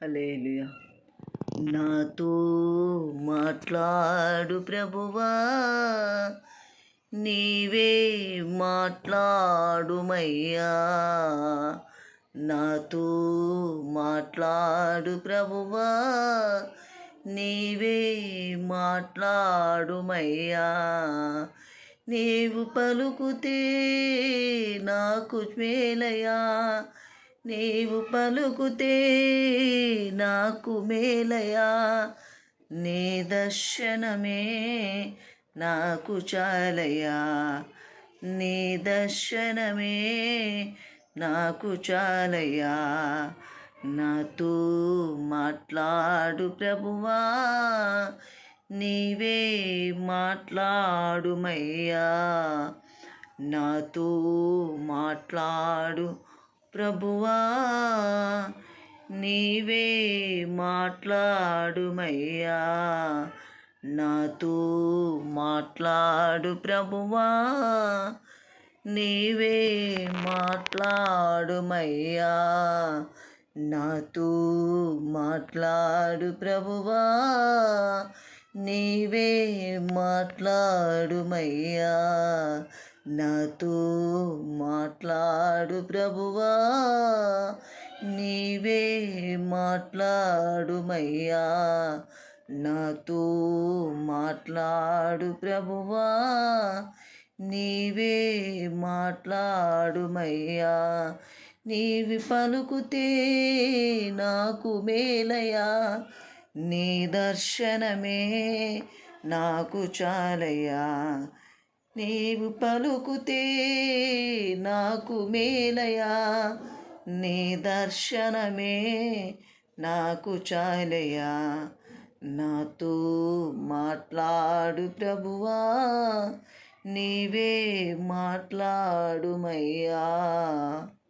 హల్లెలూయా. నాతో మాట్లాడు ప్రభువా, నీవే మాట్లాడుమయ్యా. నాతో మాట్లాడు ప్రభువా, నీవే మాట్లాడుమయ్యా. నీవు పలుకుతే నాకు మేలయా, నీవు పలుకుతే నాకు మేలయా. నీ దర్శనమే నాకు చాలయా, నీ దర్శనమే నాకు చాలయా. నాతో మాట్లాడు ప్రభువా, నీవే మాట్లాడుమయ్యా. నాతో మాట్లాడు ప్రభువా, నీవే మాట్లాడుమయ్యా. నాతో మాట్లాడు ప్రభువా, నీవే మాట్లాడుమయ్యా. నాతో మాట్లాడు ప్రభువా, నీవే మాట్లాడుమయ్యా. నాతో మాట్లాడు ప్రభువా, నీవే మాట్లాడుమయ్యా. నాతో మాట్లాడు ప్రభువా, నీవే మాట్లాడుమయ్యా. నీవి పలుకుతే నాకు మేలయా, నీ దర్శనమే నాకు చాలయా. నీవు పలుకుతే నాకు మేలయా, నీ దర్శనమే నాకు చాలయా. నాతో మాట్లాడు ప్రభువా, నీవే మాట్లాడుమయ్యా.